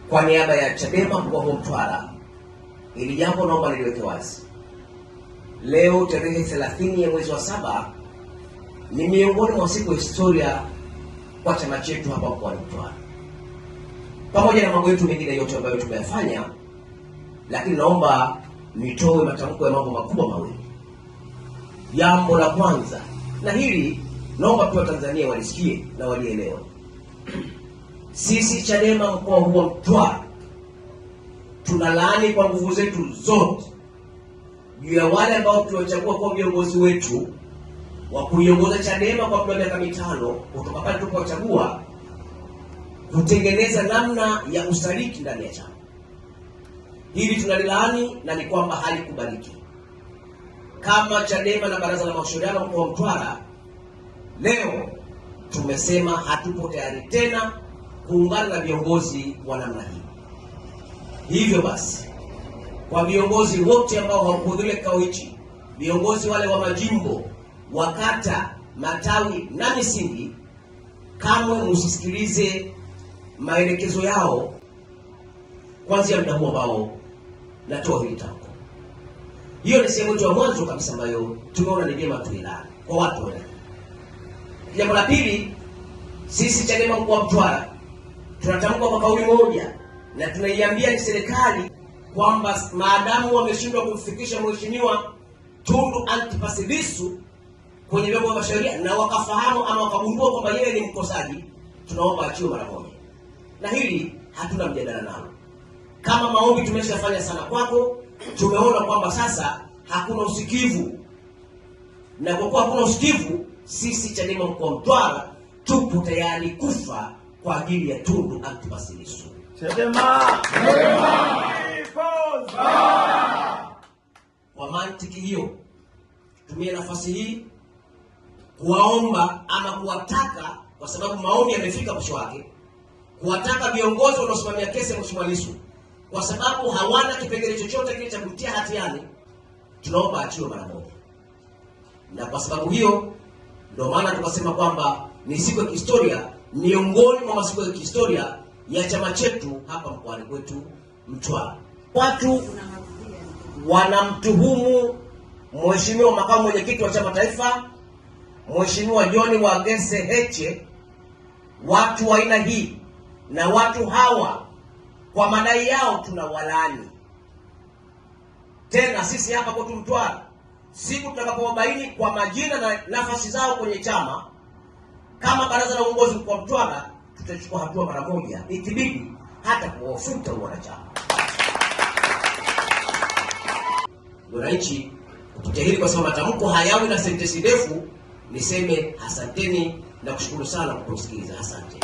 Kwa niaba ya Chadema mkoa wa Mtwara, ili jambo naomba niliweke wazi. Leo tarehe 30 ya mwezi wa 7 ni miongoni mwa siku ya historia kwa chama chetu hapa mkoa wa Mtwara. Pamoja na mambo yetu mengine yote ambayo tumeyafanya, lakini naomba nitoe matamko ya mambo makubwa mawili. Jambo la kwanza, na hili naomba pia Tanzania walisikie na walielewa. Sisi Chadema mkoa huu wa Mtwara tunalaani kwa nguvu zetu zote juu ya wale ambao tuliwachagua kwa viongozi wetu wa kuiongoza Chadema kwa muda wa miaka 5 kutoka pale tulipowachagua kutengeneza namna ya usaliti ndani ya chama. Hili tunalilaani na ni kwamba halikubaliki. Kama Chadema na Baraza la Mashauriano mkoa wa Mtwara, leo tumesema hatupo tayari tena kuungana na viongozi wa namna hii. Hivyo basi, kwa viongozi wote ambao hawakuhudhuria kikao hichi, viongozi wale wa majimbo, wa kata, matawi na misingi, kamwe msisikilize maelekezo yao kuanzia muda huu ambao natoa hili tamko. Hiyo ni sehemu ya mwanzo kabisa ambayo tumeona ni vyema tuilani kwa watu wote. Jambo la pili, sisi Chadema mkoa wa Mtwara tunatamka kwa kauli moja na tunaiambia ni serikali kwamba maadamu wameshindwa kumfikisha Mheshimiwa Tundu Antipas Lissu kwenye vyombo vya sheria na wakafahamu ama wakagundua kwamba yeye ni mkosaji, tunaomba achiwe mara moja. Na hili hatuna mjadala nalo. Kama maombi tumeshafanya sana kwako, tumeona kwamba sasa hakuna usikivu. Na kwa kuwa hakuna usikivu, sisi Chadema mkoa wa Mtwara tupo tayari kufa kwa ajili ya Tundu Antipas Lissu. Chadema! Kwa mantiki hiyo, tumie nafasi hii kuwaomba ama kuwataka, kwa sababu maombi yamefika mwisho wake, kuwataka viongozi wanaosimamia kesi ya Mheshimiwa Lissu, kwa sababu hawana kipengele chochote kile cha kutia hatiani, tunaomba achiwe mara moja. Na kwa sababu hiyo ndio maana tukasema kwamba ni siku ya kihistoria, miongoni mwa masiku ya kihistoria ya chama chetu hapa mkoani kwetu Mtwara. Watu wanamtuhumu Mheshimiwa makamu mwenyekiti wa chama taifa, Mheshimiwa John Wagese Heche, watu wa aina hii na watu hawa kwa madai yao tunawalaani. Tena sisi hapa kwetu Mtwara, siku tutakapowabaini kwa majina na nafasi zao kwenye chama, kama baraza la uongozi mkoa wa Mtwara, tutachukua hatua mara moja, ikibidi hata kuwafuta wanachama. Wananchi, kupitia hili, kwa sababu matamko hayawi na sentensi ndefu, niseme asanteni na kushukuru sana kwa kusikiliza. Asante.